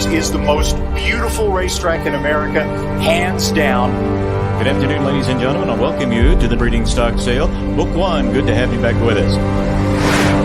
Breeders is the most beautiful racetrack in America, hands down. Good afternoon, ladies and gentlemen. I welcome you to the breeding stock sale. Book one. Good to have you back with us.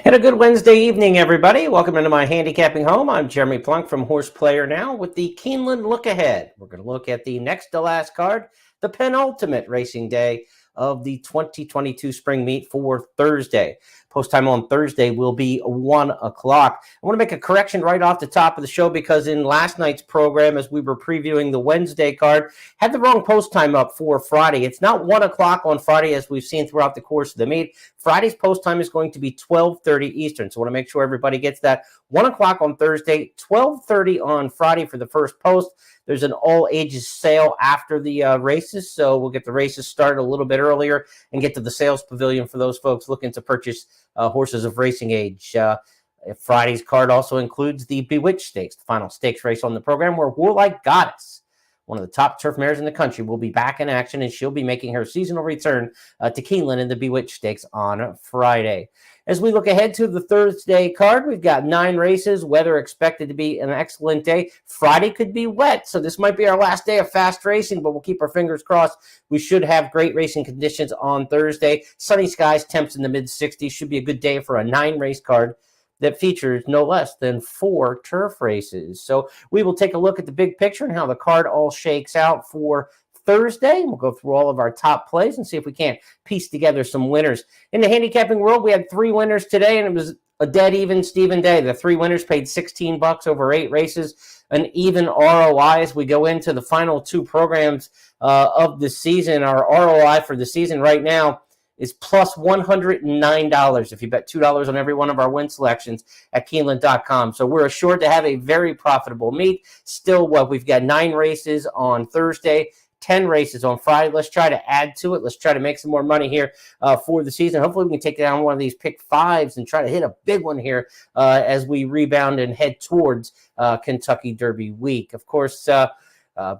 And a good Wednesday evening, everybody. Welcome into my handicapping home. I'm Jeremy Plonk from Horse Player Now with the Keeneland Look Ahead. We're going to look at the next to last card, the penultimate racing day of the 2022 spring meet for Thursday. Post time on Thursday will be 1 o'clock. I want to make a correction right off the top of the show because in last night's program, as we were previewing the Wednesday card, had the wrong post time up for Friday. It's not 1 o'clock on Friday as we've seen throughout the course of the meet. Friday's post time is going to be 12:30 Eastern. So I want to make sure everybody gets that. 1 o'clock on Thursday, 12:30 on Friday for the first post. There's an all-ages sale after the races, so we'll get the races started a little bit earlier and get to the sales pavilion for those folks looking to purchase horses of racing age. Friday's card also includes the Bewitched Stakes, the final stakes race on the program, where Warlike Goddess, one of the top turf mares in the country, will be back in action, and she'll be making her seasonal return to Keeneland in the Bewitched Stakes on Friday. As we look ahead to the Thursday card, we've got 9 races, weather expected to be an excellent day. Friday could be wet, so this might be our last day of fast racing, but we'll keep our fingers crossed. We should have great racing conditions on Thursday. Sunny skies, temps in the mid-60s. Should be a good day for a 9-race card that features no less than 4 turf races. So we will take a look at the big picture and how the card all shakes out for Thursday. We'll go through all of our top plays and see if we can't piece together some winners. In the handicapping world, we had 3 winners today, and it was a dead even Steven day. The 3 winners paid $16 over 8 races, an even ROI as we go into the final 2 programs of the season. Our ROI for the season right now is plus $109 if you bet $2 on every one of our win selections at Keeneland.com. So we're assured to have a very profitable meet. Still, we've got 9 races on Thursday, 10 races on Friday. Let's try to add to it. Let's try to make some more money here for the season. Hopefully we can take down one of these pick 5s and try to hit a big one here as we rebound and head towards Kentucky Derby week. Of course,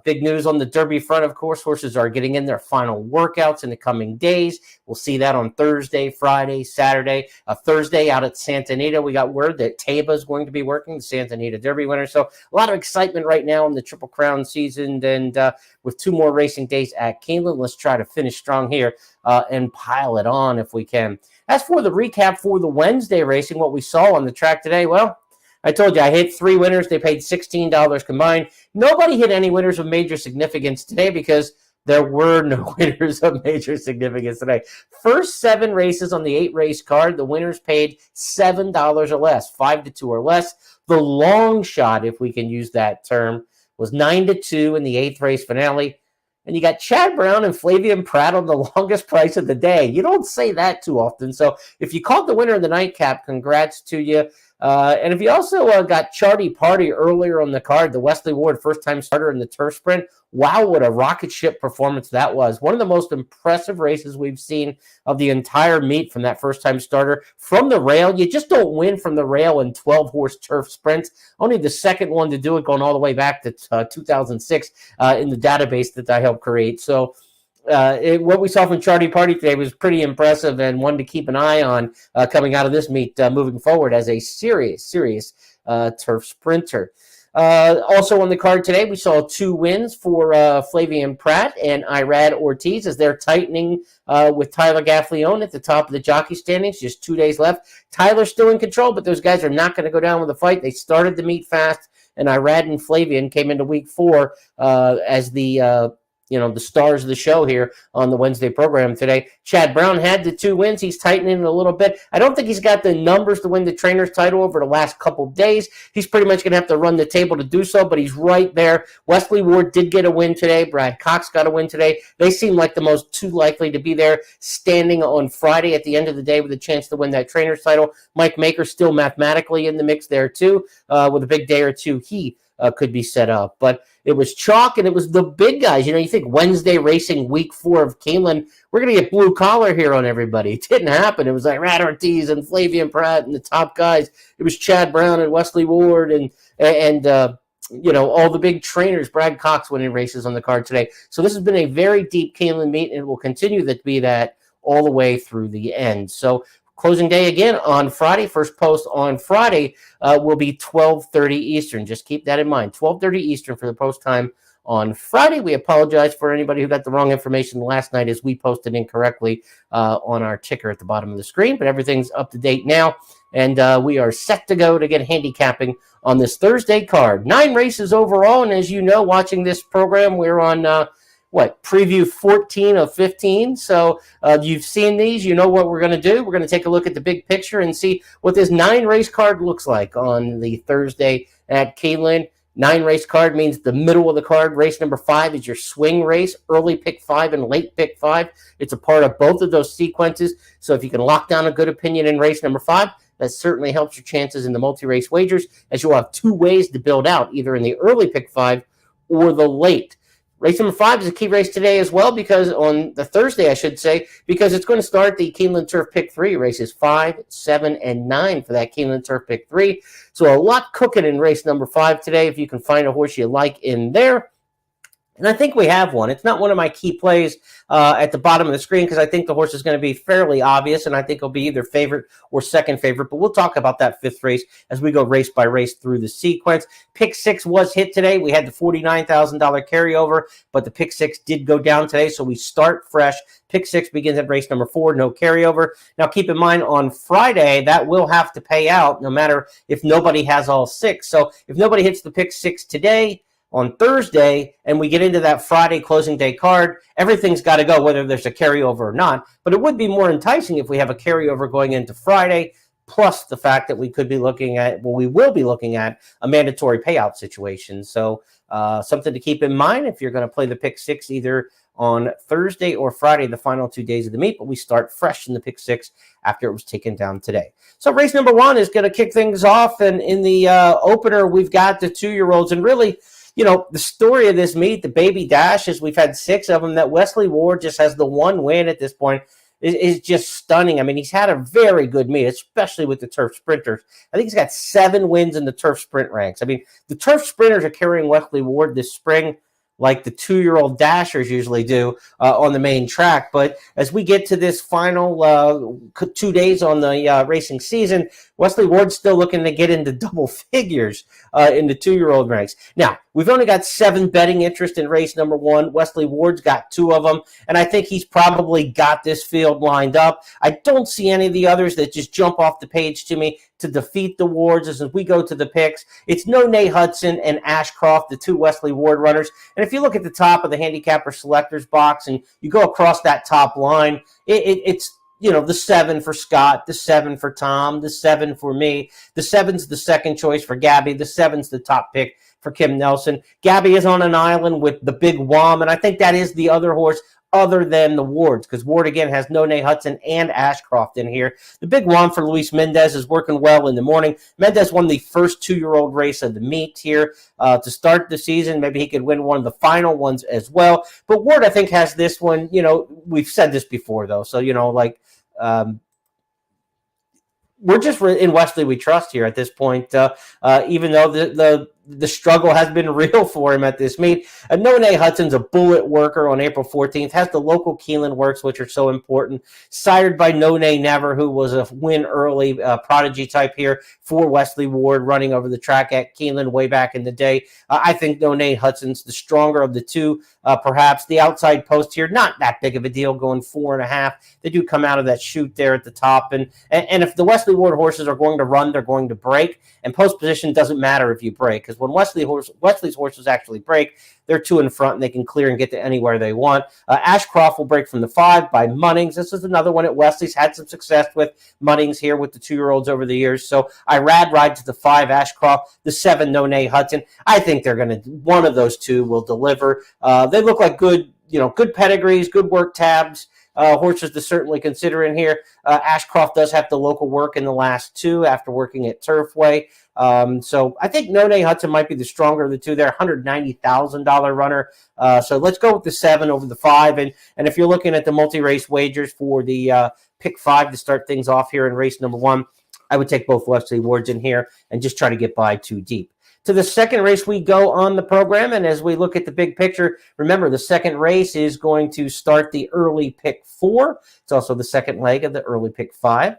big news on the Derby front, of course. Horses are getting in their final workouts in the coming days. We'll see that on Thursday, Friday, Saturday. Thursday out at Santa Anita, we got word that Taba is going to be working, the Santa Anita Derby winner. So a lot of excitement right now in the Triple Crown season. And with 2 more racing days at Keeneland, let's try to finish strong here and pile it on if we can. As for the recap for the Wednesday racing, what we saw on the track today, well, I told you I hit 3 winners. They paid $16 combined. Nobody hit any winners of major significance today because there were no winners of major significance today. First 7 races on the 8-race card, the winners paid $7 or less, 5-2 or less. The long shot, if we can use that term, was 9-2 in the 8th race finale. And you got Chad Brown and Flavian Pratt on the longest price of the day. You don't say that too often. So if you called the winner of the nightcap, congrats to you. And if you also got Charty Party earlier on the card, the Wesley Ward first-time starter in the turf sprint, wow, what a rocket ship performance that was. One of the most impressive races we've seen of the entire meet from that first-time starter. From the rail, you just don't win from the rail in 12-horse turf sprints. Only the second one to do it, going all the way back to 2006 in the database that I helped create. So what we saw from Charty Party today was pretty impressive and one to keep an eye on coming out of this meet moving forward as a serious turf sprinter. Also on the card today, we saw 2 wins for Flavian Pratt and Irad Ortiz as they're tightening with Tyler Gaffleone at the top of the jockey standings. Just 2 days left. Tyler's still in control, but those guys are not going to go down with a fight. They started the meet fast, and Irad and Flavian came into week 4 as the the stars of the show here on the Wednesday program today. Chad Brown had the 2 wins. He's tightening it a little bit. I don't think he's got the numbers to win the trainer's title over the last couple days. He's pretty much going to have to run the table to do so, but he's right there. Wesley Ward did get a win today. Brad Cox got a win today. They seem like the most 2 likely to be there standing on Friday at the end of the day with a chance to win that trainer's title. Mike Maker still mathematically in the mix there too. With a big day or two, he could be set up. But it was chalk, and it was the big guys. You think Wednesday racing week 4 of Keeneland, we're going to get blue collar here on everybody. It didn't happen. It was like Rad Ortiz and Flavian Pratt and the top guys. It was Chad Brown and Wesley Ward and all the big trainers. Brad Cox winning races on the card today. So this has been a very deep Keeneland meet, and it will continue to be that all the way through the end. So closing day again on Friday. First post on Friday will be 12:30 Eastern. Just keep that in mind. 12:30 Eastern for the post time on Friday. We apologize for anybody who got the wrong information last night as we posted incorrectly on our ticker at the bottom of the screen. But everything's up to date now, and we are set to go to get handicapping on this Thursday card. 9 races overall, and as you know, watching this program, we're on preview 14 of 15. So you've seen these. You know what we're going to do. We're going to take a look at the big picture and see what this 9 race card looks like on the Thursday at Keeneland. 9 race card means the middle of the card. Race number 5 is your swing race, early pick 5 and late pick 5. It's a part of both of those sequences. So if you can lock down a good opinion in race number 5, that certainly helps your chances in the multi-race wagers, as you'll have 2 ways to build out, either in the early pick 5 or the late. Race number 5 is a key race today as well, because on the Thursday, I should say, because it's going to start the Keeneland Turf Pick 3, races 5, 7, and 9 for that Keeneland Turf Pick 3. So a lot cooking in race number 5 today, if you can find a horse you like in there. And I think we have one. It's not one of my key plays at the bottom of the screen, because I think the horse is going to be fairly obvious, and I think it'll be either favorite or second favorite. But we'll talk about that 5th race as we go race by race through the sequence. Pick 6 was hit today. We had the $49,000 carryover, but the Pick 6 did go down today, so we start fresh. Pick 6 begins at race number 4, no carryover. Now, keep in mind, on Friday, that will have to pay out no matter if nobody has all 6. So if nobody hits the Pick 6 today, on Thursday, and we get into that Friday closing day card, everything's got to go, whether there's a carryover or not. But it would be more enticing if we have a carryover going into Friday, plus the fact that we could be looking at, we will be looking at a mandatory payout situation. So something to keep in mind if you're going to play the Pick 6 either on Thursday or Friday, the final 2 days of the meet, but we start fresh in the Pick 6 after it was taken down today. So race number 1 is going to kick things off, and in the opener, we've got the 2-year-olds, and really, the story of this meet, the baby dashes, we've had 6 of them. That Wesley Ward just has the 1 win at this point is just stunning. I mean, he's had a very good meet, especially with the turf sprinters. I think he's got 7 wins in the turf sprint ranks. I mean, the turf sprinters are carrying Wesley Ward this spring like the 2-year-old dashers usually do on the main track. But as we get to this final 2 days on the racing season, Wesley Ward's still looking to get into double figures in the 2-year-old ranks. Now, we've only got 7 betting interest in race number 1. Wesley Ward's got 2 of them, and I think he's probably got this field lined up. I don't see any of the others that just jump off the page to me to defeat the Wards. As we go to the picks, it's Nonay Hudson and Ashcroft, the 2 Wesley Ward runners. And if you look at the top of the handicapper selectors box and you go across that top line, it's the 7 for Scott, the 7 for Tom, the 7 for me. The 7's the second choice for Gabby. The 7's the top pick for Kim Nelson. Gabby is on an island with the big Wom, and I think that is the other horse other than the Wards, because Ward, again, has Nonay Hudson and Ashcroft in here. The big Wom for Luis Mendez is working well in the morning. Mendez won the first 2-year-old race of the meet here to start the season. Maybe he could win one of the final ones as well. But Ward, I think, has this one. We've said this before, though. So, we're just in Wesley we trust here at this point, even though the struggle has been real for him at this meet. Nonay Hudson's a bullet worker on April 14th, has the local Keeneland works, which are so important. Sired by Nonay Never, who was a win early prodigy type here for Wesley Ward, running over the track at Keeneland way back in the day. I think Nonay Hudson's the stronger of the 2. Perhaps the outside post here, not that big of a deal, going 4.5. They do come out of that chute there at the top. And if the Wesley Ward horses are going to run, they're going to break. And post position doesn't matter if you break, because when Wesley's horses actually break, they're 2 in front and they can clear and get to anywhere they want. Ashcroft will break from the 5 by Munnings. This is another one at Wesley's. Had some success with Munnings here with the 2-year-olds over the years. So I ride to the 5 Ashcroft, the 7 No Nay Hudson. I think they're going to, one of those two will deliver. They look like good pedigrees, good work tabs. Horses to certainly consider in here. Ashcroft does have the local work in the last 2 after working at Turfway. So I think No Nay Hudson might be the stronger of the 2 there, $190,000 runner. So let's go with the 7 over the 5. And if you're looking at the multi-race wagers for the pick 5 to start things off here in race number 1, I would take both Wesley Wards in here and just try to get by 2 deep. To the second race we go on the program, and as we look at the big picture, remember the second race is going to start the early pick 4. It's also the second leg of the early pick 5.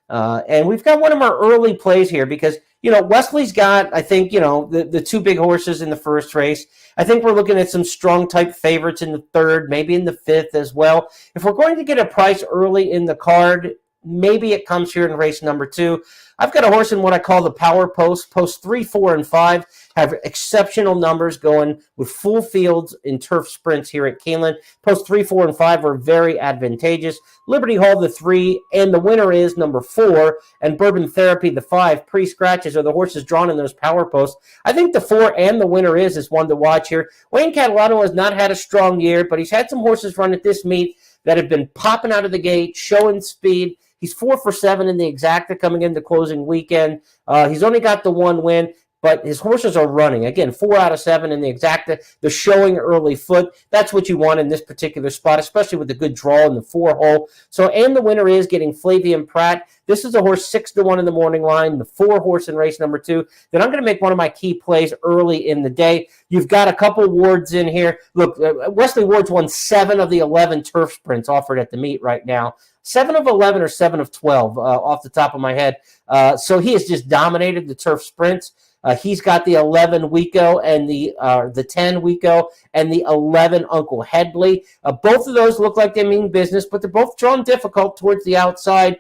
And we've got one of our early plays here because, Wesley's got, I think, the 2 big horses in the first race. I think we're looking at some strong type favorites in the 3rd, maybe in the 5th as well. If we're going to get a price early in the card, maybe it comes here in race number 2. I've got a horse in what I call the power post. Post 3, 4, and 5 have exceptional numbers going with full fields in turf sprints here at Keeneland. Post 3, 4, and 5 are very advantageous. Liberty Hall, the 3, and the winner is number 4. And Bourbon Therapy, the 5. Pre-scratches are the horses drawn in those power posts. I think the 4 and the winner is one to watch here. Wayne Catalano has not had a strong year, but he's had some horses run at this meet that have been popping out of the gate, showing speed. He's 4 for 7 in the exacta coming into closing weekend. He's only got the 1 win, but his horses are running. Again, 4 out of 7 in the exacta. They're showing early foot. That's what you want in this particular spot, especially with the good draw in the 4 hole. So, and the winner is getting Flavian Pratt. This is a horse 6 to 1 in the morning line, the 4 horse in race number 2. Then I'm going to make one of my key plays early in the day. You've got a couple Wards in here. Look, Wesley Ward's won 7 of the 11 turf sprints offered at the meet right now. 7 of 11 or 7 of 12 off the top of my head. So he has just dominated the turf sprints. He's got the 11 Wico and the 10 Wico and the 11 Uncle Headley. Both of those look like they mean business, but they're both drawn difficult towards the outside.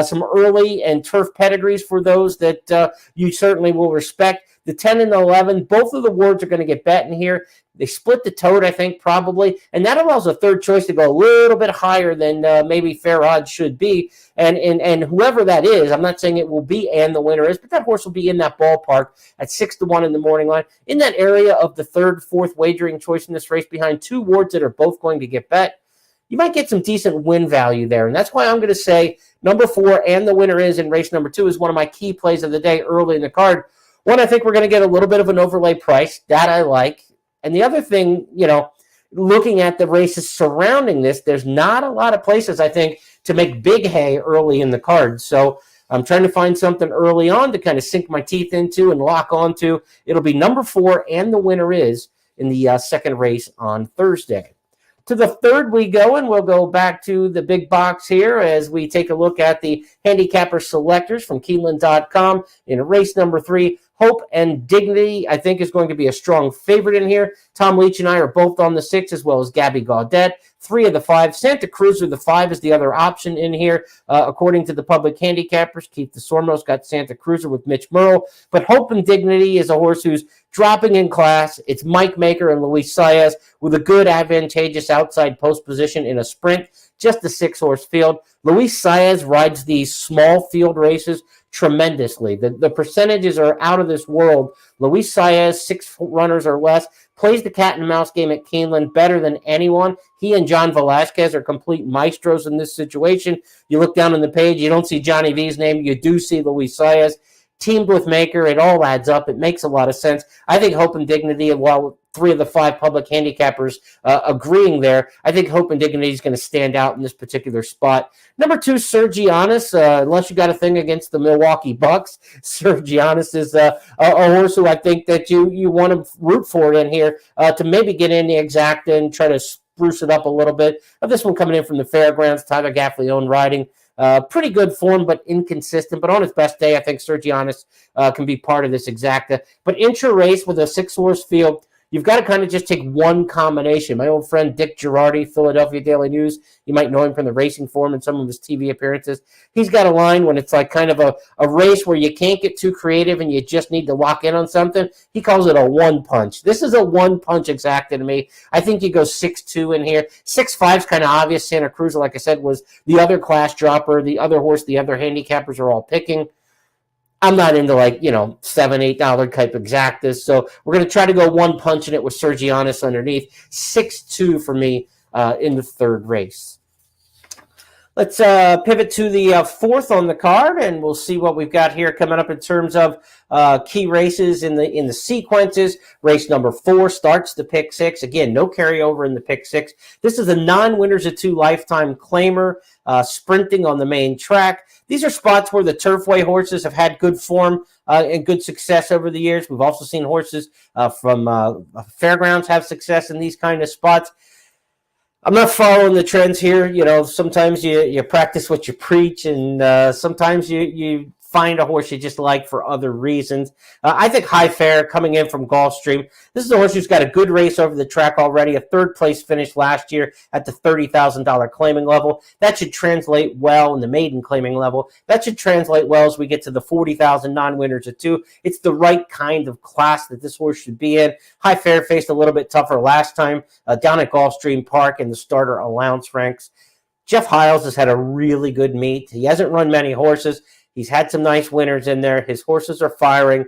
Some early and turf pedigrees for those that you certainly will respect. The 10 and the 11, both of the Wards are going to get bet in here. They split the tote, I think, probably, and that allows a third choice to go a little bit higher than maybe fair odds should be. And whoever that is, I'm not saying it will be and the winner is, but that horse will be in that ballpark at 6 to 1 in the morning line, in that area of the 3rd, 4th wagering choice in this race behind 2 Wards that are both going to get bet. You might get some decent win value there, and that's why I'm going to say number 4 and the winner is in race number 2 is one of my key plays of the day early in the card. One, I think we're going to get a little bit of an overlay price. That I like. And the other thing, looking at the races surrounding this, there's not a lot of places, I think, to make big hay early in the card. So I'm trying to find something early on to kind of sink my teeth into and lock onto. It'll be number 4 and the winner is in the second race on Thursday. To the 3rd we go, and we'll go back to the big box here as we take a look at the handicapper selectors from Keeneland.com in race number 3. Hope and Dignity, I think, is going to be a strong favorite in here. Tom Leach and I are both on the 6, as well as Gabby Gaudet. 3 of the 5. Santa Cruz or the 5 is the other option in here, according to the public handicappers. Keith DeSormo's got Santa Cruz with Mitch Murrow. But Hope and Dignity is a horse who's dropping in class. It's Mike Maker and Luis Saez with a good, advantageous outside post position in a sprint. Just a 6-horse field. Luis Saez rides these small field races tremendously. The percentages are out of this world. Luis Saez, 6 runners or less, plays the cat and mouse game at Keeneland better than anyone. He and John Velasquez are complete maestros in this situation. You look down on the page, you don't see Johnny V's name. You do see Luis Saez. Teamed with Maker, it all adds up. It makes a lot of sense. I think Hope and Dignity, while 3 of the 5 public handicappers agreeing there, I think Hope and Dignity is going to stand out in this particular spot. Number 2, Sergianis, unless you got a thing against the Milwaukee Bucks, Sergianis is a horse who I think that you want to root for in here to maybe get in the exacta and try to spruce it up a little bit. This one coming in from the Fairgrounds, Tyler Gaffley-owned riding. Pretty good form, but inconsistent. But on his best day, I think Sergianis can be part of this exacta. But intra-race with a 6-horse field, you've got to kind of just take one combination. My old friend Dick Girardi, Philadelphia Daily News, you might know him from the Racing Forum and some of his TV appearances. He's got a line when it's like kind of a race where you can't get too creative and you just need to lock in on something. He calls it a one punch. This is a one punch exacta to me. I think you go 6-2 in here. 6-5 is kind of obvious. Santa Cruz, like I said, was the other class dropper. The other horse, the other handicappers are all picking. I'm not into like, $7, $8 type exactas. So we're going to try to go one punch in it with Sergianis underneath. 6-2 for me in the third race. Let's pivot to the fourth on the card, and we'll see what we've got here coming up in terms of key races in the sequences. Race number 4 starts the pick 6. Again, no carryover in the pick 6. This is a non-winners of 2 lifetime claimer, sprinting on the main track. These are spots where the Turfway horses have had good form and good success over the years. We've also seen horses from fairgrounds have success in these kind of spots. I'm not following the trends here. Sometimes you practice what you preach, and sometimes you find a horse you just like for other reasons. I think High Fair coming in from Gulfstream. This is a horse who's got a good race over the track already, a third place finish last year at the $30,000 claiming level. That should translate well in the maiden claiming level. That should translate well as we get to the 40,000 non-winners of 2. It's the right kind of class that this horse should be in. High Fair faced a little bit tougher last time down at Gulfstream Park in the starter allowance ranks. Jeff Hiles has had a really good meet. He hasn't run many horses. He's had some nice winners in there. His horses are firing.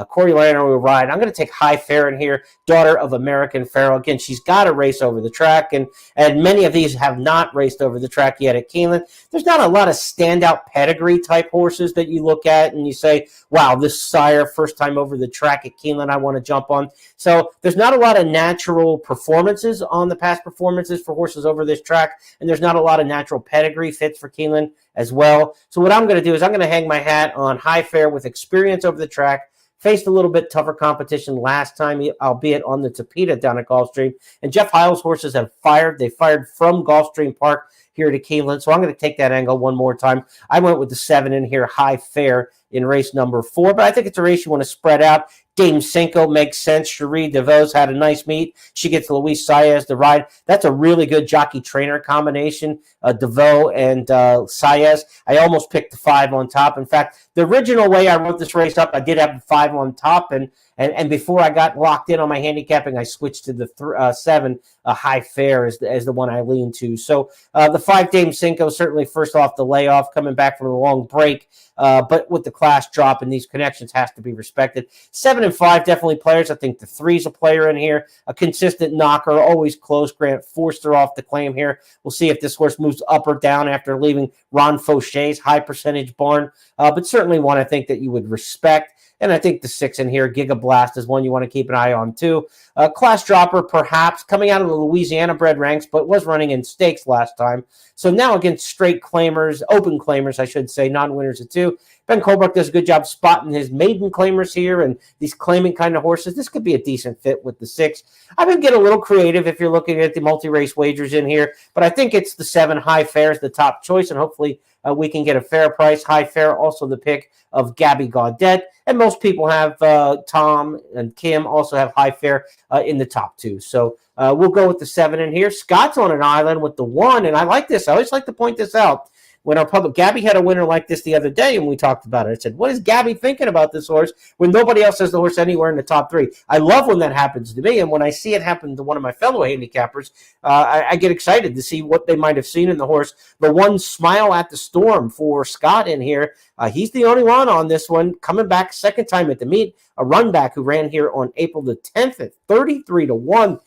Corey Lanner will ride. I'm going to take High Fair in here, daughter of American Pharoah. Again, she's got to race over the track, and many of these have not raced over the track yet at Keeneland. There's not a lot of standout pedigree type horses that you look at and you say, wow, this sire, first time over the track at Keeneland, I want to jump on. So there's not a lot of natural performances on the past performances for horses over this track, and there's not a lot of natural pedigree fits for Keeneland as well. So what I'm going to do is I'm going to hang my hat on High Fair with experience over the track. Faced a little bit tougher competition last time, albeit on the Tapeta down at Gulfstream. And Jeff Hiles' horses have fired. They fired from Gulfstream Park here to Keeneland. So I'm going to take that angle one more time. I went with the 7 in here, High Fair, in race number 4. But I think it's a race you want to spread out. Dame Cinco makes sense. Cherie DeVos had a nice meet. She gets Luis Saez to ride. That's a really good jockey-trainer combination, DeVos and Saez. I almost picked the 5 on top. In fact, the original way I wrote this race up, I did have the 5 on top, and before I got locked in on my handicapping, I switched to the 7, High Fair as the one I lean to. So the 5 Dame Cinco, certainly first off the layoff, coming back from a long break, but with the class drop and these connections has to be respected. 7 and 5 definitely players. I think the 3's a player in here, a consistent knocker, always close. Grant Forster off the claim here. We'll see if this horse moves up or down after leaving Ron Faucher's high percentage barn, but certainly one I think that you would respect. And I think the 6 in here, Giga Blast, is one you want to keep an eye on too. Class dropper, perhaps, coming out of the Louisiana bred ranks, but was running in stakes last time. So now against straight claimers, open claimers, I should say, non-winners of 2. Ben Colbrook does a good job spotting his maiden claimers here and these claiming kind of horses. This could be a decent fit with the 6. I would get a little creative if you're looking at the multi-race wagers in here, but I think it's the 7 High Fair is the top choice, and hopefully we can get a fair price. High Fair, also the pick of Gabby Gaudet. And most people have Tom and Kim also have High Fair in the top 2. So we'll go with the 7 in here. Scott's on an island with the 1, and I like this. I always like to point this out. When our public, Gabby had a winner like this the other day, and we talked about it. I said, what is Gabby thinking about this horse when nobody else has the horse anywhere in the top 3? I love when that happens to me, and when I see it happen to one of my fellow handicappers, I get excited to see what they might have seen in the horse. The 1 Smile at the Storm for Scott in here. He's the only one on this one, coming back second time at the meet, a run back who ran here on April the 10th at 33-1.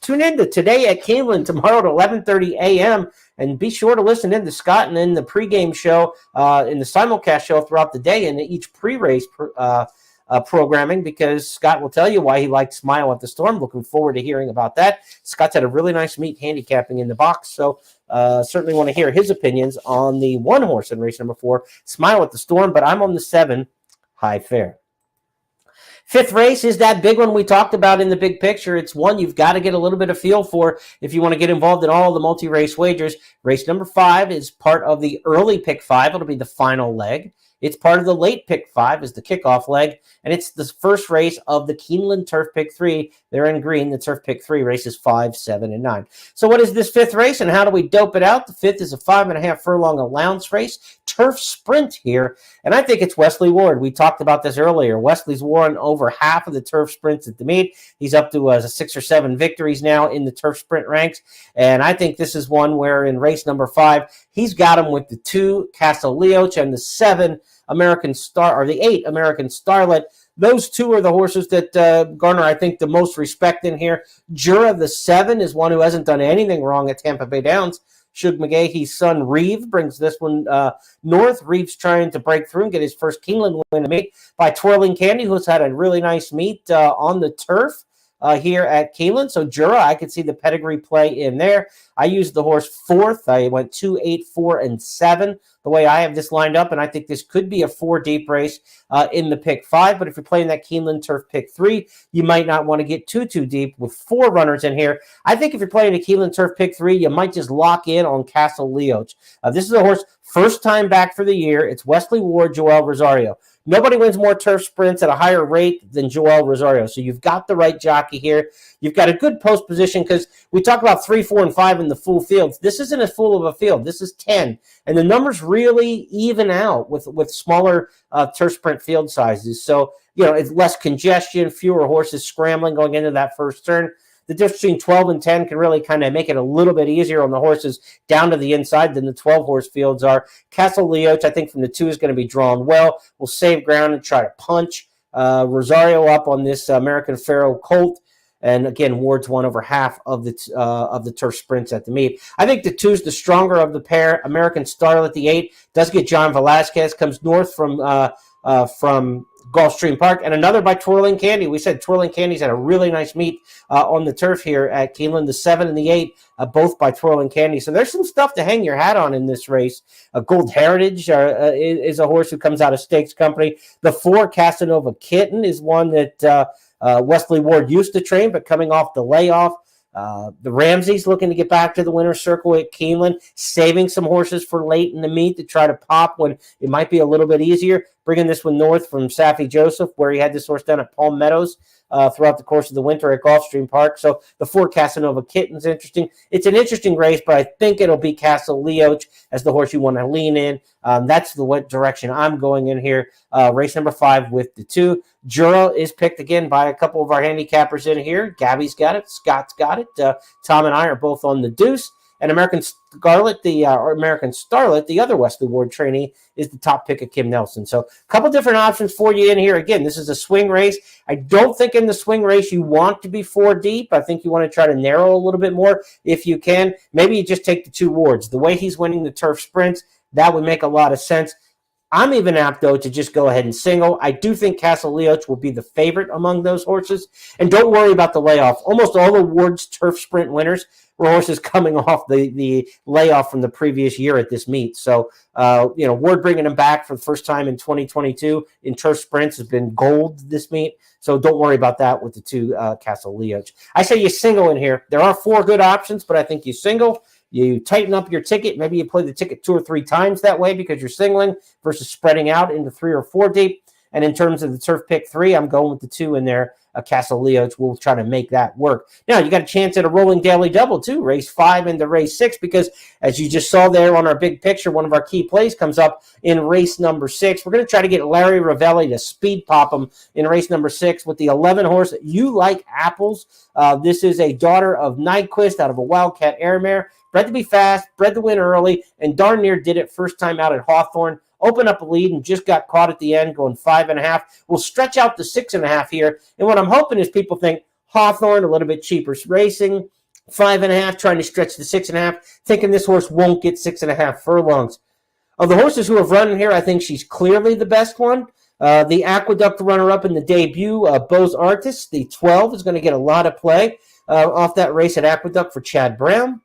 Tune in to Today at Keeneland tomorrow at 11:30 a.m. And be sure to listen in to Scott and in the pregame show, in the simulcast show throughout the day and each pre-race programming, because Scott will tell you why he liked Smile at the Storm. Looking forward to hearing about that. Scott's had a really nice meet handicapping in the box, so certainly want to hear his opinions on the 1 horse in race number 4, Smile at the Storm, but I'm on the 7, High Fair. 5th race is that big one we talked about in the big picture. It's one you've got to get a little bit of feel for if you want to get involved in all the multi-race wagers. Race number 5 is part of the early pick 5. It'll be the final leg. It's part of the late pick 5 as the kickoff leg, and it's the first race of the Keeneland Turf Pick 3. They're in green. The Turf Pick 3 races 5, 7, and 9. So what is this 5th race, and how do we dope it out? The 5th is a 5.5 furlong allowance race, turf sprint here, and I think it's Wesley Ward. We talked about this earlier. Wesley's won over half of the turf sprints at the meet. He's up to 6 or 7 victories now in the turf sprint ranks, and I think this is one where in race number 5, he's got him with the 2 Castle Leoch and the 7 American Star, or the 8 American Starlet. Those 2 are the horses that garner, I think, the most respect in here. Jura, the 7, is one who hasn't done anything wrong at Tampa Bay Downs. Shug McGahee's son, Reeve, brings this one north. Reeve's trying to break through and get his first Keeneland win to meet by Twirling Candy, who's had a really nice meet on the turf here at Keeneland. So Jura, I could see the pedigree play in there. I used the horse 4th. I went 2, 8, 4, and 7 the way I have this lined up, and I think this could be a 4 deep race in the pick 5. But if you're playing that Keeneland Turf pick 3, you might not want to get too deep with 4 runners in here. I think if you're playing a Keeneland Turf pick 3, you might just lock in on Castle Leoch. This is a horse first time back for the year. It's Wesley Ward, Joel Rosario. Nobody wins more turf sprints at a higher rate than Joel Rosario. So you've got the right jockey here. You've got a good post position because we talk about 3, 4, and 5 in the full fields. This isn't as full of a field. This is 10. And the numbers really even out with smaller turf sprint field sizes. So, it's less congestion, fewer horses scrambling going into that first turn. The difference between 12 and 10 can really kind of make it a little bit easier on the horses down to the inside than the 12-horse fields are. Castle Leoch, I think, from the 2 is going to be drawn well. We'll save ground and try to punch Rosario up on this American Pharoah Colt. And again, Ward's won over half of the turf sprints at the meet. I think the 2 is the stronger of the pair. American Starlet, the 8, does get John Velasquez, comes north from Gulfstream Park, and another by Twirling Candy. We said Twirling Candy's had a really nice meet on the turf here at Keeneland. The 7 and the 8, both by Twirling Candy. So there's some stuff to hang your hat on in this race. Gold Heritage is a horse who comes out of Stakes Company. The 4, Casanova Kitten, is one that Wesley Ward used to train, but coming off the layoff. The Ramsey's looking to get back to the winner's circle at Keeneland, saving some horses for late in the meet to try to pop when it might be a little bit easier. Bringing this one north from Safi Joseph, where he had this horse down at Palm Meadows throughout the course of the winter at Gulfstream Park. So the 4 Casanova Kitten's interesting. It's an interesting race, but I think it'll be Castle Leoch as the horse you want to lean in. That's the direction I'm going in here. Race number 5 with the 2. Jura is picked again by a couple of our handicappers in here. Gabby's got it. Scott's got it. Tom and I are both on the deuce. And American Starlet, the other Wesley Ward trainee, is the top pick of Kim Nelson. So a couple different options for you in here. Again, this is a swing race. I don't think in the swing race you want to be 4 deep. I think you want to try to narrow a little bit more if you can. Maybe you just take the 2 Wards. The way he's winning the turf sprints, that would make a lot of sense. I'm even apt, though, to just go ahead and single. I do think Castle Leoch will be the favorite among those horses. And don't worry about the layoff. Almost all the Ward's turf sprint winners were horses coming off the layoff from the previous year at this meet. So, Ward bringing him back for the first time in 2022 in turf sprints has been gold this meet. So don't worry about that with the 2 Castle Leoch. I say you single in here. There are 4 good options, but I think you single. You tighten up your ticket. Maybe you play the ticket 2 or 3 times that way because you're singling versus spreading out into 3 or 4 deep. And in terms of the turf pick 3, I'm going with the 2 in there. Castle Leoch will try to make that work. Now, you got a chance at a rolling daily double, too, race 5 into race 6, because as you just saw there on our big picture, one of our key plays comes up in race number 6. We're going to try to get Larry Ravelli to speed pop him in race number 6 with the 11 horse You Like Apples. This is a daughter of Nyquist out of a Wildcat Air Mare. Bred to be fast, bred to win early, and darn near did it first time out at Hawthorne. Opened up a lead and just got caught at the end, going 5.5. We'll stretch out to 6.5 here. And what I'm hoping is people think Hawthorne, a little bit cheaper racing, 5.5, trying to stretch to 6.5, thinking this horse won't get 6.5 furlongs. Of the horses who have run in here, I think she's clearly the best one. The Aqueduct runner-up in the debut, Bose Artis, the 12, is going to get a lot of play off that race at Aqueduct for Chad Brown.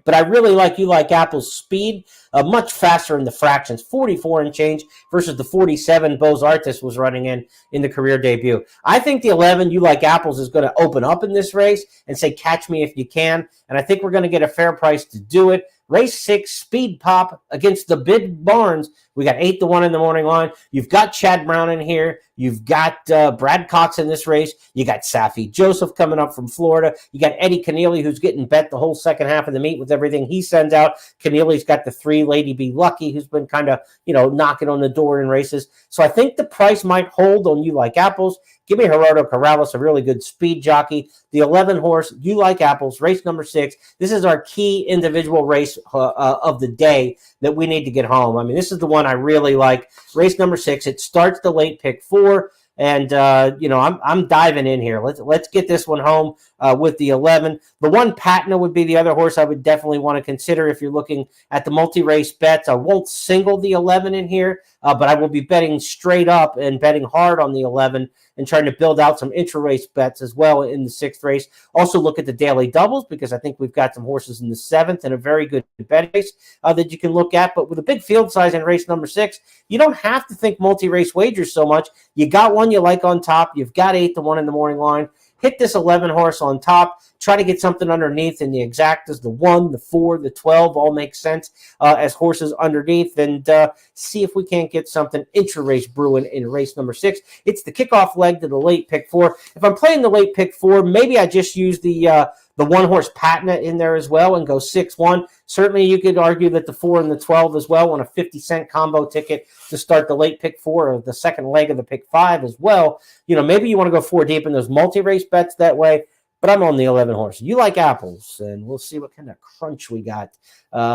But I really like You Like Apple's speed, much faster in the fractions, 44 and change versus the 47 Bose Artis was running in the career debut. I think the 11 You Like Apples is going to open up in this race and say, catch me if you can. And I think we're going to get a fair price to do it. Race 6, Speed Pop against the Big Barnes. We got 8-1 in the morning line. You've got Chad Brown in here. You've got Brad Cox in this race. You got Safi Joseph coming up from Florida. You got Eddie Keneally, who's getting bet the whole second half of the meet with everything he sends out. Keneally's got the 3 Lady Be Lucky, who's been kind of, knocking on the door in races. So I think the price might hold on You Like Apples. Give me Gerardo Corrales, a really good speed jockey. The 11 horse, You Like Apples, race number 6. This is our key individual race of the day that we need to get home. I mean, this is the one I really like. Race number 6. It starts the late pick 4. And, I'm diving in here. Let's get this one home with the 11. The one Patna would be the other horse I would definitely want to consider if you're looking at the multi-race bets. I won't single the 11 in here, but I will be betting straight up and betting hard on the 11 and trying to build out some intra-race bets as well in the 6th race. Also look at the daily doubles because I think we've got some horses in the 7th and a very good bet race that you can look at. But with a big field size in race number 6, you don't have to think multi-race wagers so much. You got one you like on top. You've got 8-1 in the morning line. Hit this 11 horse on top. Try to get something underneath in the exactas. The 1, the 4, the 12 all make sense as horses underneath. And see if we can't get something intra-race brewing in race number 6. It's the kickoff leg to the late pick 4. If I'm playing the late pick 4, maybe I just use the 1 horse Patna in there as well and go 6-1. Certainly you could argue that the 4 and the 12 as well on a 50-cent combo ticket to start the late pick 4 or the second leg of the pick 5 as well. Maybe you want to go 4 deep in those multi-race bets that way, but I'm on the 11 horse. You Like Apples, and we'll see what kind of crunch we got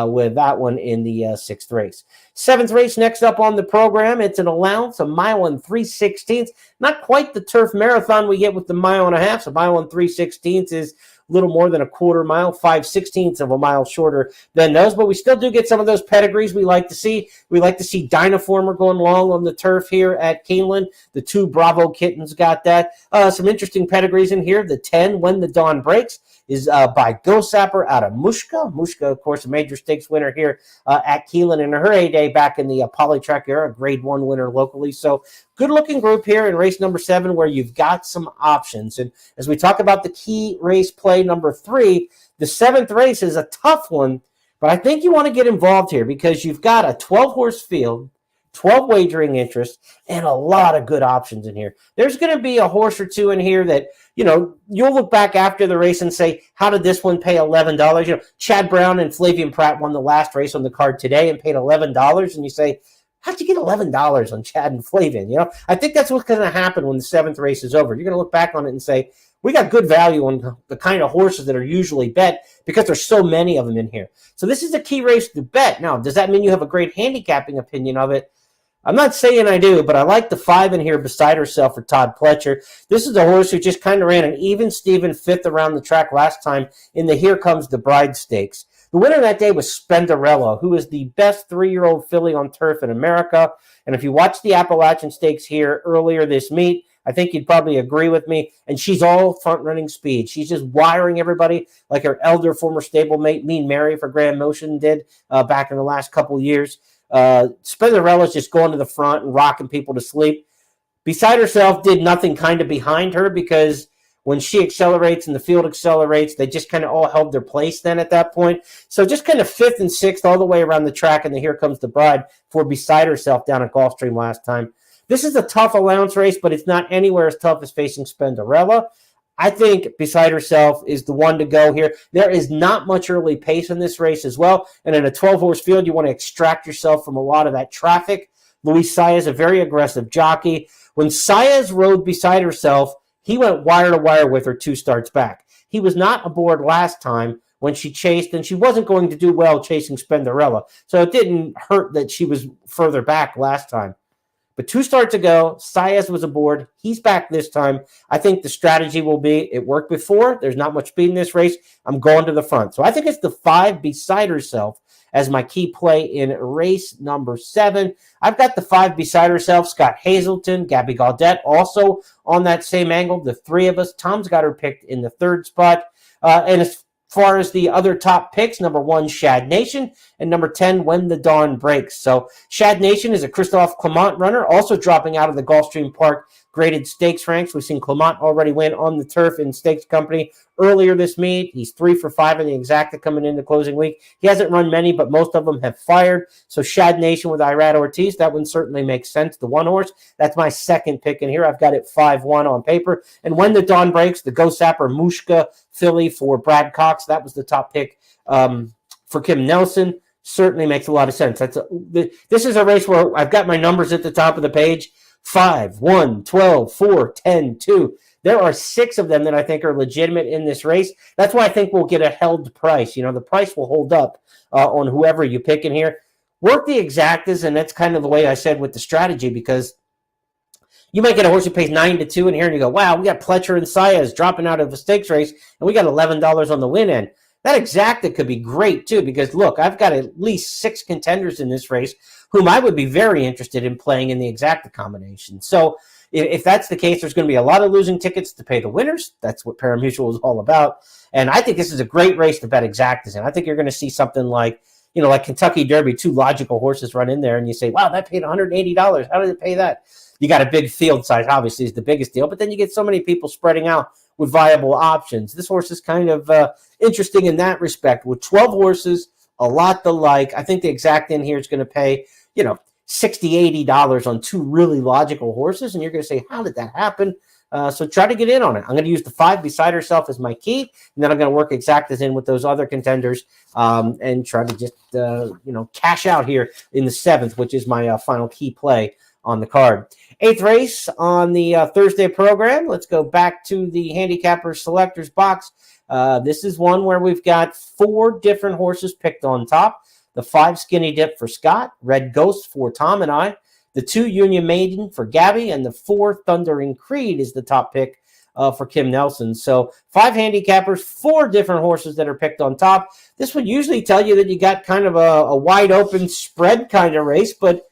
with that one in the 6th race. 7th race next up on the program. It's an allowance, a mile and 3/16. Not quite the turf marathon we get with the mile and a half. So mile and 3/16 is a little more than a quarter mile, 5/16 of a mile shorter than those, but we still do get some of those pedigrees we like to see. We like to see Dynaformer going long on the turf here at Keeneland. The 2 Bravo Kittens got that. Some interesting pedigrees in here. The 10, When the Dawn Breaks, is by Go Sapper out of Mushka. Mushka, of course, a major stakes winner here at Keeneland in her heyday back in the Polytrack era, grade 1 winner locally. So good-looking group here in race number 7 where you've got some options. And as we talk about the key race play number 3, the 7th race is a tough one, but I think you want to get involved here because you've got a 12-horse field, 12 wagering interests, and a lot of good options in here. There's going to be a horse or two in here that, you'll look back after the race and say, how did this one pay $11? Chad Brown and Flavian Pratt won the last race on the card today and paid $11, and you say, how'd you get $11 on Chad and Flavian? I think that's what's going to happen when the 7th race is over. You're going to look back on it and say, we got good value on the kind of horses that are usually bet because there's so many of them in here. So this is a key race to bet. Now, does that mean you have a great handicapping opinion of it? I'm not saying I do, but I like the 5 in here beside herself for Todd Pletcher. This is a horse who just kind of ran an even-Steven 5th around the track last time in the Here Comes the Bride Stakes. The winner that day was Spenderella, who is the best 3-year-old filly on turf in America. And if you watch the Appalachian Stakes here earlier this meet, I think you'd probably agree with me. And she's all front-running speed. She's just wiring everybody like her elder former stablemate, Mean Mary for Grand Motion, did back in the last couple years. Spenderella's just going to the front and rocking people to sleep. Beside Herself did nothing kind of behind her because when she accelerates and the field accelerates, they just kind of all held their place then at that point. So just kind of 5th and 6th all the way around the track, and the Here Comes the Bride for Beside Herself down at Gulfstream last time. This is a tough allowance race, but it's not anywhere as tough as facing Spenderella. I think Beside Herself is the one to go here. There is not much early pace in this race as well. And in a 12-horse field, you want to extract yourself from a lot of that traffic. Luis Saez, a very aggressive jockey. When Saez rode Beside Herself, he went wire to wire with her 2 starts back. He was not aboard last time when she chased, and she wasn't going to do well chasing Spenderella. So it didn't hurt that she was further back last time. But 2 starts ago, Saez was aboard. He's back this time. I think the strategy will be, it worked before. There's not much speed in this race. I'm going to the front. So I think it's the 5 Beside Herself as my key play in race number 7. I've got the 5 Beside Herself, Scott Hazelton, Gabby Gaudette, also on that same angle. The 3 of us. Tom's got her picked in the 3rd spot. And as far as the other top picks, number 1, Shad Nation, and number 10, When the Dawn Breaks. So Shad Nation is a Christophe Clement runner, also dropping out of the Gulfstream Park graded stakes ranks. We've seen Clement already win on the turf in Stakes Company earlier this meet. He's 3 for 5 in the exacta coming into closing week. He hasn't run many, but most of them have fired. So Shad Nation with Irad Ortiz, that one certainly makes sense. The one horse, that's my second pick in here. I've got it 5-1 on paper. And When the Dawn Breaks, the Go Sapper Mushka filly for Brad Cox, that was the top pick for Kim Nelson. Certainly makes a lot of sense. This is a race where I've got my numbers at the top of the page. 5, 1, 12, 4, 10, 2. There are 6 of them that I think are legitimate in this race. That's why I think we'll get a held price. The price will hold up on whoever you pick in here. Work the exactas, and that's kind of the way I said with the strategy, because you might get a horse who pays 9-2 in here, and you go, wow, we got Pletcher and Saez dropping out of a stakes race, and we got $11 on the win end. That exacta could be great, too, because, look, I've got at least 6 contenders in this race whom I would be very interested in playing in the exacta combination. So if that's the case, there's going to be a lot of losing tickets to pay the winners. That's what Parimutuel is all about. And I think this is a great race to bet exactas in. I think you're going to see something like Kentucky Derby, 2 logical horses run in there, and you say, wow, that paid $180. How did it pay that? You got a big field size, obviously, is the biggest deal, but then you get so many people spreading out with viable options. This horse is kind of interesting in that respect. With 12 horses, a lot to like. I think the exact in here is going to pay, $60, $80 on 2 really logical horses, and you're going to say, how did that happen? So try to get in on it. I'm going to use the 5 beside herself as my key, and then I'm going to work exactas in with those other contenders and try to just, cash out here in the 7th, which is my final key play on the card. 8th race on the Thursday program. Let's go back to the handicapper selectors box. This is one where we've got 4 different horses picked on top. The 5 Skinny Dip for Scott, Red Ghost for Tom and I, the 2 Union Maiden for Gabby, and the 4 Thundering Creed is the top pick for Kim Nelson. So 5 handicappers, 4 different horses that are picked on top. This would usually tell you that you got kind of a wide open spread kind of race, but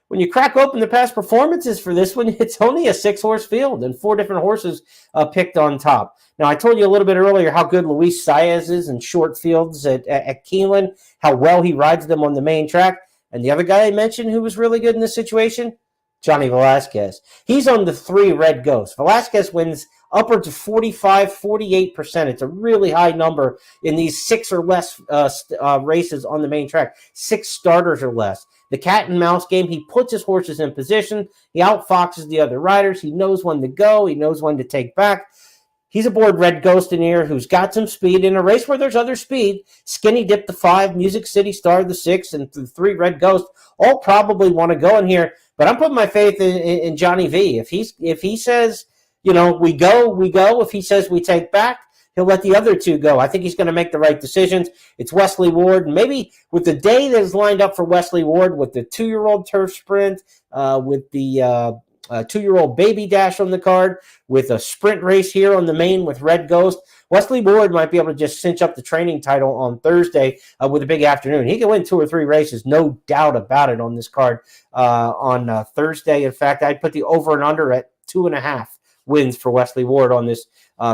when you crack open the past performances for this one, it's only a 6-horse field and 4 different horses picked on top. Now, I told you a little bit earlier how good Luis Saez is in short fields at Keeneland, how well he rides them on the main track. And the other guy I mentioned who was really good in this situation, Johnny Velasquez. He's on the 3 Red Ghost. Velasquez wins upwards of 45, 48%. It's a really high number in these 6 or less races on the main track, 6 starters or less. The cat and mouse game, he puts his horses in position. He outfoxes the other riders. He knows when to go. He knows when to take back. He's aboard Red Ghost in here, who's got some speed in a race where there's other speed. Skinny Dip the 5, Music City Star the 6, and the 3 Red Ghost all probably want to go in here. But I'm putting my faith in Johnny V. If he says, we go. If he says we take back, he'll let the other 2 go. I think he's going to make the right decisions. It's Wesley Ward. Maybe with the day that is lined up for Wesley Ward, with the 2-year-old turf sprint, with the 2-year-old baby dash on the card, with a sprint race here on the main with Red Ghost, Wesley Ward might be able to just cinch up the training title on Thursday with a big afternoon. He can win 2 or 3 races, no doubt about it, on this card on Thursday. In fact, I'd put the over and under at 2.5 wins for Wesley Ward on this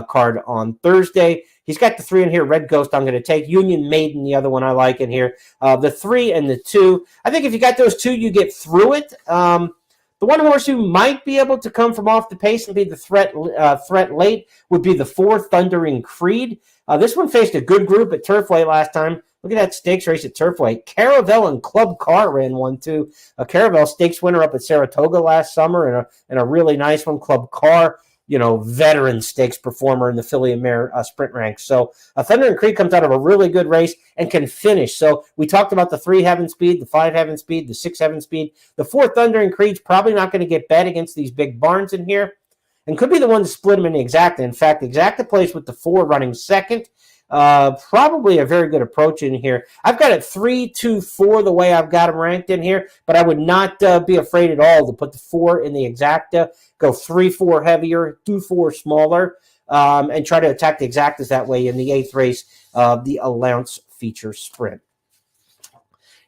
card on Thursday. He's got the 3 in here. Red Ghost I'm going to take. Union Maiden, the other one I like in here. The 3 and the 2. I think if you got those 2, you get through it. The one horse who might be able to come from off the pace and be the threat late would be the 4 Thundering Creed. This one faced a good group at Turfway last time. Look at that stakes race at Turfway. Caravel and Club Car ran one, too. A Caravel stakes winner up at Saratoga last summer and a really nice one. Club Car, veteran stakes performer in the filly and mare sprint ranks. So Thunder and Creek comes out of a really good race and can finish. So we talked about the 3 having speed, the 5 having speed, the 6 having speed. The 4 Thunder and Creek's probably not going to get bet against these big barns in here and could be the one to split them in the exacta. In fact, the exacta plays with the 4 running second. Probably a very good approach in here. I've got it 3-2-4 the way I've got them ranked in here, but I would not be afraid at all to put the 4 in the exacta, go 3-4 heavier, 2-4 smaller, and try to attack the exactas that way in the 8th race of the allowance feature sprint.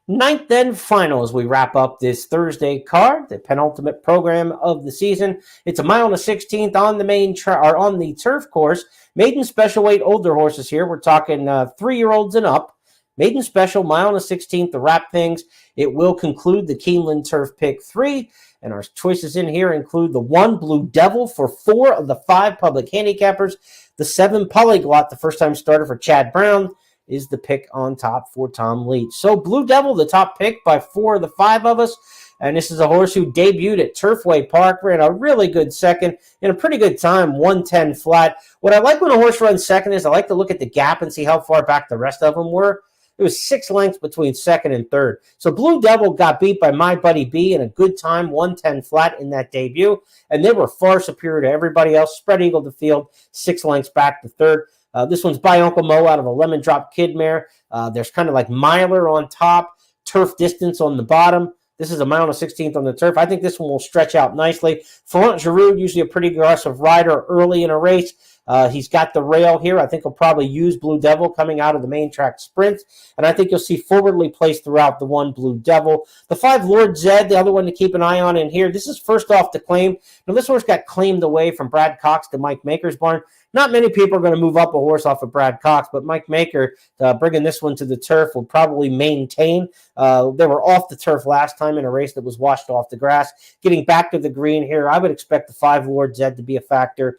9th and final as we wrap up this Thursday card, the penultimate program of the season. It's a 1.16 on the main on the turf course. Maiden special weight older horses here. We're talking 3-year-olds and up. Maiden special, 1.16 to wrap things. It will conclude the Keeneland Turf Pick 3. And our choices in here include the 1 Blue Devil for 4 of the 5 public handicappers. The 7 Polyglot, the first-time starter for Chad Brown, is the pick on top for Tom Leach. So Blue Devil, the top pick by 4 of the 5 of us. And this is a horse who debuted at Turfway Park, ran a really good second in a pretty good time, 110 flat. What I like when a horse runs second is I like to look at the gap and see how far back the rest of them were. It was 6 lengths between second and third. So Blue Devil got beat by My Buddy B in a good time, 110 flat in that debut. And they were far superior to everybody else. Spread eagle the field, 6 lengths back to third. This one's by Uncle Mo out of a Lemon Drop Kid mare. There's kind of like miler on top, turf distance on the bottom. This is a mile and a 16th on the turf. I think this one will stretch out nicely. Florent Giroux, usually a pretty aggressive rider early in a race. He's got the rail here. I think he'll probably use Blue Devil coming out of the main track sprint. And I think you'll see forwardly placed throughout the 1 Blue Devil. The 5 Lord Zed, the other one to keep an eye on in here. This is first off the claim. Now, this horse got claimed away from Brad Cox to Mike Maker's barn. Not many people are going to move up a horse off of Brad Cox, but Mike Maker, bringing this one to the turf, will probably maintain. They were off the turf last time in a race that was washed off the grass. Getting back to the green here, I would expect the 5 Lord Zed to be a factor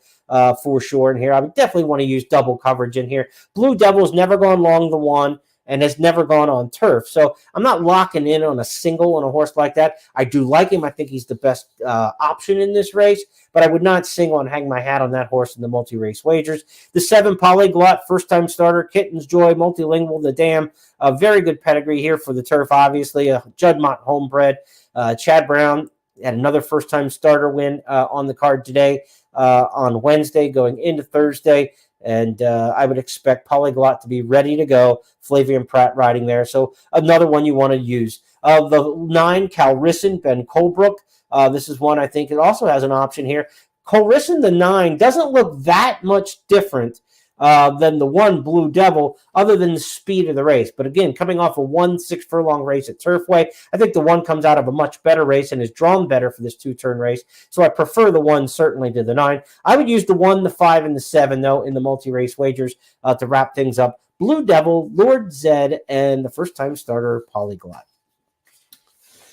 for sure in here. I would definitely want to use double coverage in here. Blue Devil's never gone long the 1 and has never gone on turf. So I'm not locking in on a single on a horse like that. I do like him. I think he's the best option in this race, but I would not single and hang my hat on that horse in the multi-race wagers. The 7 Polyglot, first-time starter, Kitten's Joy, multilingual, the Dam. A very good pedigree here for the turf, obviously. A Juddmonte homebred. Chad Brown had another first-time starter win on the card today on Wednesday going into Thursday. And I would expect Polyglot to be ready to go. Flavian Pratt riding there. So another one you want to use. The 9, Calrissian, Ben Colebrook. This is one I think it also has an option here. Calrissian, the 9, doesn't look that much different than the 1 Blue Devil, other than the speed of the race. But again, coming off a 1 6-furlong race at Turfway, I think the 1 comes out of a much better race and is drawn better for this 2-turn race. So I prefer the 1 certainly to the 9. I would use the 1, the 5, and the 7, though, in the multi-race wagers to wrap things up. Blue Devil, Lord Zed, and the first-time starter, Polyglot.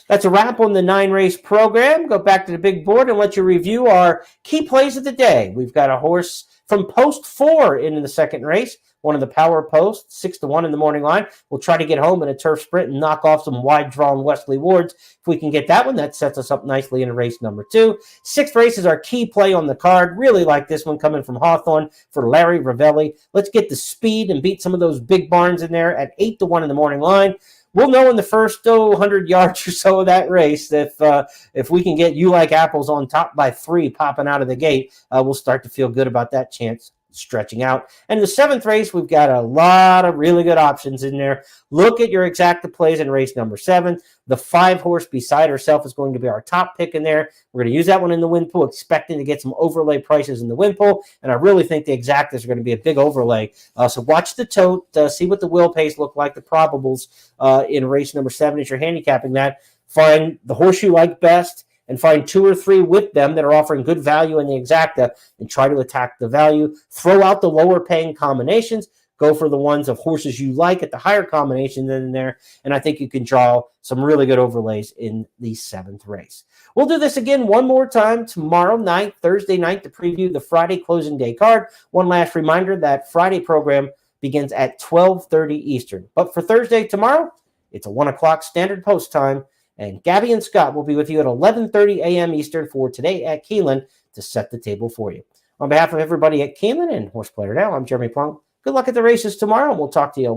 That's a wrap on the 9-race program. Go back to the big board and let you review our key plays of the day. We've got a horse from post 4 in the second race, one of the power posts, 6-1 in the morning line. We'll try to get home in a turf sprint and knock off some wide-drawn Wesley Wards. If we can get that one, that sets us up nicely in race number 2. 6th race is our key play on the card. Really like this one coming from Hawthorne for Larry Ravelli. Let's get the speed and beat some of those big barns in there at 8-1 in the morning line. We'll know in the first 100 yards or so of that race if we can get You Like Apples on top by 3 popping out of the gate, we'll start to feel good about that chance stretching out. And the 7th race, we've got a lot of really good options in there. Look at your exacta plays in race number 7. The 5 horse Beside Herself is going to be our top pick in there. We're going to use that one in the win pool, expecting to get some overlay prices in the win pool. And I really think the exactas are going to be a big overlay. So watch the tote, see what the will pays look like, the probables in race number 7 as you're handicapping that. Find the horse you like best and find 2 or 3 with them that are offering good value in the exacta and try to attack the value. Throw out the lower paying combinations. Go for the ones of horses you like at the higher combination in there, and I think you can draw some really good overlays in the 7th race. We'll do this again one more time tomorrow night, Thursday night, to preview the Friday closing day card. One last reminder, that Friday program begins at 12:30 Eastern. But for Thursday tomorrow, it's a 1 o'clock standard post time, and Gabby and Scott will be with you at 11:30 a.m. Eastern for Today at Keeneland to set the table for you. On behalf of everybody at Keeneland and Horse Player Now, I'm Jeremy Plonk. Good luck at the races tomorrow, and we'll talk to you